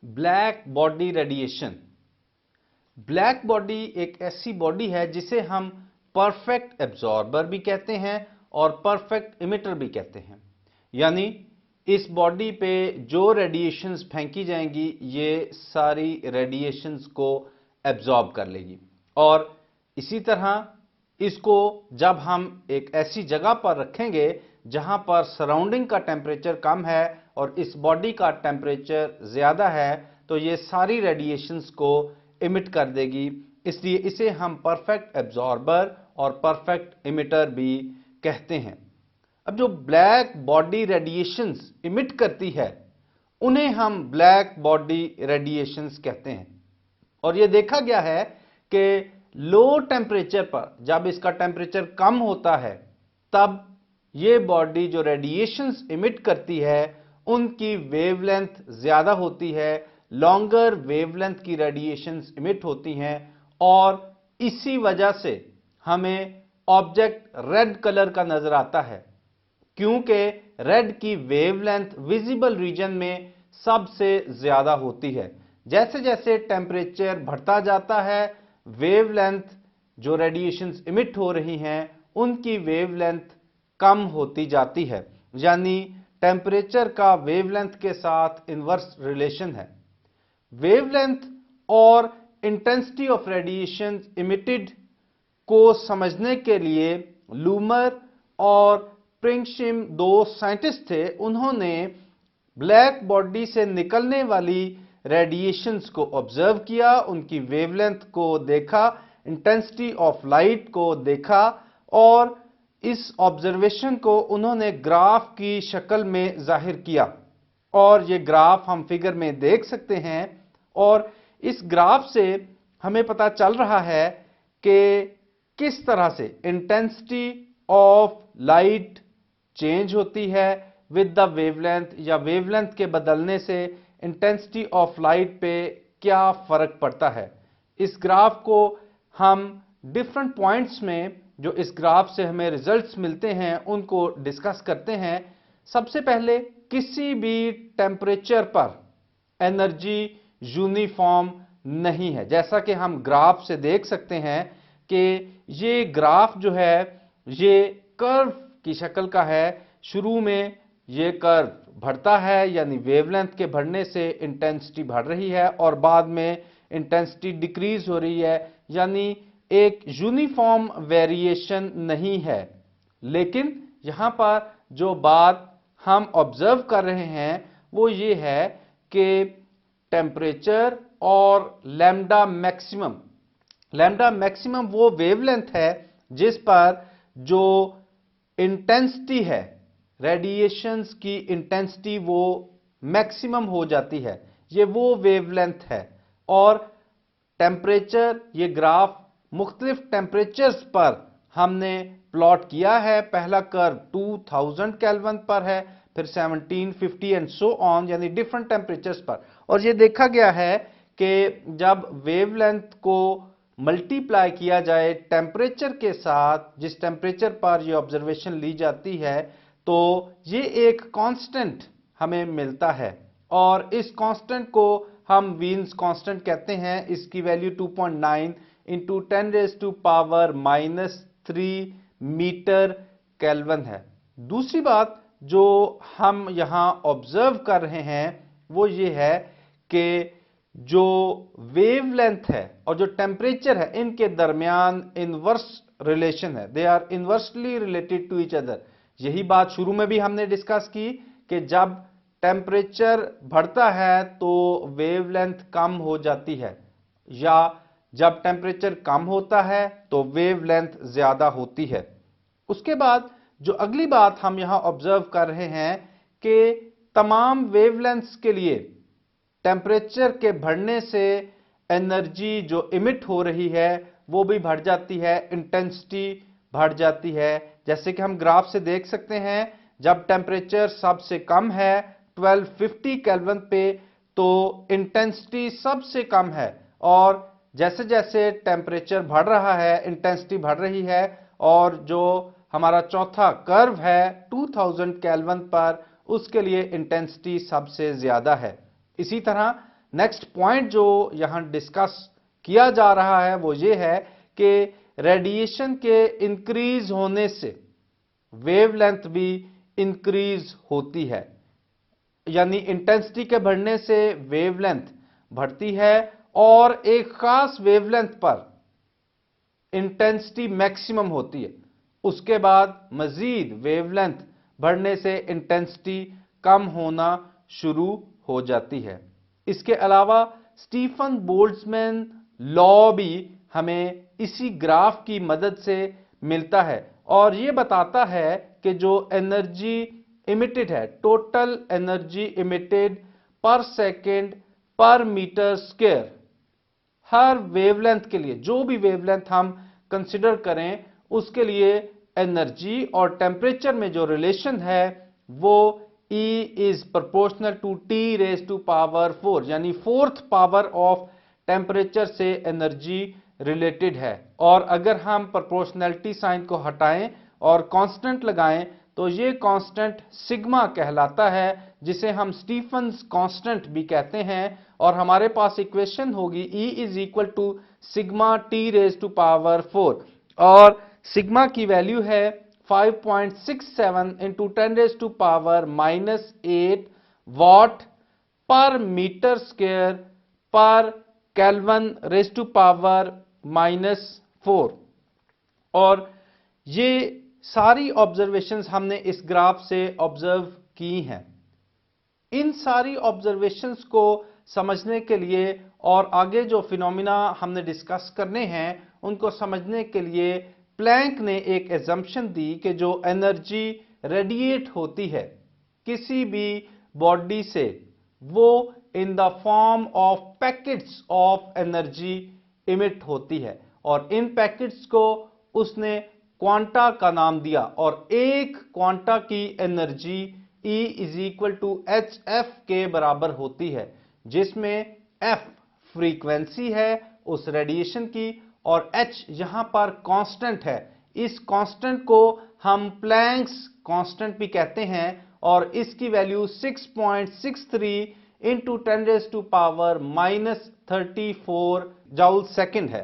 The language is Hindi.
Black body radiation. Black body एक ऐसी बॉडी है जिसे हम परफेक्ट एब्जॉर्बर भी कहते हैं और परफेक्ट इमिटर भी कहते हैं। यानी इस बॉडी पे जो रेडिएशंस फेंकी जाएंगी ये सारी रेडिएशंस को एब्जॉर्ब कर लेगी और इसी तरह इसको जब हम एक ऐसी जगह पर रखेंगे जहां पर सराउंडिंग का टेम्परेचर कम है और इस बॉडी का टेम्परेचर ज्यादा है तो ये सारी रेडिएशंस को इमिट कर देगी, इसलिए इसे हम परफेक्ट एब्जॉर्बर और परफेक्ट इमिटर भी कहते हैं। अब जो ब्लैक बॉडी रेडिएशंस इमिट करती है उन्हें हम ब्लैक बॉडी रेडिएशंस कहते हैं और यह देखा गया है कि लो टेम्परेचर पर जब इसका टेम्परेचर कम होता है तब ये बॉडी जो रेडिएशंस इमिट करती है उनकी वेवलेंथ ज्यादा होती है, लॉन्गर वेवलेंथ की रेडिएशंस इमिट होती हैं और इसी वजह से हमें ऑब्जेक्ट रेड कलर का नजर आता है क्योंकि रेड की वेवलेंथ विजिबल रीजन में सबसे ज्यादा होती है। जैसे जैसे टेम्परेचर बढ़ता जाता है वेवलेंथ जो रेडिएशंस इमिट हो रही हैं उनकी वेवलेंथ कम होती जाती है, यानी टेम्परेचर का वेवलेंथ के साथ इनवर्स रिलेशन है। वेवलेंथ और इंटेंसिटी ऑफ रेडिएशन इमिटेड को समझने के लिए लूमर और प्रिंगशिम दो साइंटिस्ट थे, उन्होंने ब्लैक बॉडी से निकलने वाली रेडिएशंस को ऑब्जर्व किया, उनकी वेवलेंथ को देखा, इंटेंसिटी ऑफ लाइट को देखा और इस ऑब्जर्वेशन को उन्होंने ग्राफ की शक्ल में जाहिर किया और ये ग्राफ हम फिगर में देख सकते हैं और इस ग्राफ से हमें पता चल रहा है कि किस तरह से इंटेंसिटी ऑफ लाइट चेंज होती है विद द वेवलेंथ या वेवलेंथ के बदलने से इंटेंसिटी ऑफ लाइट पे क्या फर्क पड़ता है। इस ग्राफ को हम डिफरेंट पॉइंट्स में जो इस ग्राफ से हमें रिजल्ट्स मिलते हैं उनको डिस्कस करते हैं। सबसे पहले किसी भी टेम्परेचर पर एनर्जी यूनिफॉर्म नहीं है, जैसा कि हम ग्राफ से देख सकते हैं कि ये ग्राफ जो है ये कर्व की शक्ल का है। शुरू में ये कर्व बढ़ता है यानी वेवलेंथ के बढ़ने से इंटेंसिटी बढ़ रही है और बाद में इंटेंसिटी डिक्रीज हो रही है, यानी एक यूनिफॉर्म वेरिएशन नहीं है। लेकिन यहां पर जो बात हम ऑब्जर्व कर रहे हैं वो ये है कि टेम्परेचर और लैम्डा मैक्सिमम वो वेवलेंथ है जिस पर जो इंटेंसिटी है रेडिएशंस की इंटेंसिटी वो मैक्सिमम हो जाती है, ये वो वेवलेंथ है। और टेम्परेचर ये ग्राफ मुख्तलिफ टेम्परेचर्स पर हमने प्लॉट किया है। पहला कर्व 2000 केल्विन पर है, फिर 1750 एंड सो ऑन, यानी डिफरेंट टेम्परेचर्स पर। और ये देखा गया है कि जब वेवलेंथ को मल्टीप्लाई किया जाए टेम्परेचर के साथ, जिस टेम्परेचर पर ये ऑब्जर्वेशन ली जाती है, तो ये एक कांस्टेंट हमें मिलता है और इस कांस्टेंट को हम वीन्स कांस्टेंट कहते हैं। इसकी वैल्यू 2.9 इंटू 10⁻³ मीटर केल्विन है। दूसरी बात जो हम यहां ऑब्जर्व कर रहे हैं वो ये है कि जो वेवलेंथ है और जो टेम्परेचर है इनके दरमियान इनवर्स रिलेशन है, they are inversely related to each other. यही बात शुरू में भी हमने डिस्कस की कि जब टेम्परेचर बढ़ता है तो वेवलेंथ कम हो जाती है या जब टेम्परेचर कम होता है तो वेवलेंथ ज्यादा होती है। उसके बाद जो अगली बात हम यहां ऑब्जर्व कर रहे हैं कि तमाम वेवलेंथ्स के लिए टेम्परेचर के बढ़ने से एनर्जी जो इमिट हो रही है वो भी बढ़ जाती है, इंटेंसिटी बढ़ जाती है। जैसे कि हम ग्राफ से देख सकते हैं जब टेम्परेचर सबसे कम है 1250 केल्विन पे तो इंटेंसिटी सबसे कम है और जैसे जैसे टेम्परेचर बढ़ रहा है इंटेंसिटी बढ़ रही है और जो हमारा चौथा कर्व है 2000 केल्विन पर उसके लिए इंटेंसिटी सबसे ज्यादा है। इसी तरह नेक्स्ट पॉइंट जो यहां डिस्कस किया जा रहा है वो ये है कि रेडिएशन के इंक्रीज होने से वेवलेंथ भी इंक्रीज होती है, यानी इंटेंसिटी के बढ़ने से वेवलेंथ बढ़ती है और एक खास वेवलेंथ पर इंटेंसिटी मैक्सिमम होती है। उसके बाद मजीद वेवलेंथ बढ़ने से इंटेंसिटी कम होना शुरू हो जाती है। इसके अलावा स्टीफन बोल्ट्जमैन लॉ भी हमें इसी ग्राफ की मदद से मिलता है और यह बताता है कि जो एनर्जी इमिटेड है, टोटल एनर्जी इमिटेड पर सेकेंड पर मीटर स्क्वायर, हर वेवलेंथ के लिए जो भी वेवलेंथ हम कंसिडर करें उसके लिए एनर्जी और टेम्परेचर में जो रिलेशन है वो E is proportional to T raise to power 4, यानी फोर्थ पावर ऑफ टेम्परेचर से एनर्जी रिलेटेड है। और अगर हम प्रोपोर्शनैलिटी साइन को हटाएं और कांस्टेंट लगाएं तो ये कांस्टेंट सिग्मा कहलाता है, जिसे हम स्टीफन्स कांस्टेंट भी कहते हैं। और हमारे पास इक्वेशन होगी E is equal to sigma T raise to power 4 और सिग्मा की वैल्यू है 5.67 into 10 raise to power -8 watt per metre square per kelvin raise to power -4। और ये सारी ऑब्जर्वेशंस हमने इस ग्राफ से ऑब्जर्व की हैं। इन सारी ऑब्जर्वेशंस को समझने के लिए और आगे जो फिनोमिना हमने डिस्कस करने हैं उनको समझने के लिए प्लैंक ने एक एजम्पशन दी कि जो एनर्जी रेडिएट होती है किसी भी बॉडी से वो in the form of packets of energy emit होती है और इन पैकेट्स को उसने क्वांटा का नाम दिया और एक क्वांटा की energy E is equal to HF के बराबर होती है, जिसमें F फ्रीक्वेंसी है उस रेडिएशन की और H यहां पर कांस्टेंट है। इस कांस्टेंट को हम प्लैंक्स कांस्टेंट भी कहते हैं और इसकी value 6.63 into 10 raise to power -34 joule second है।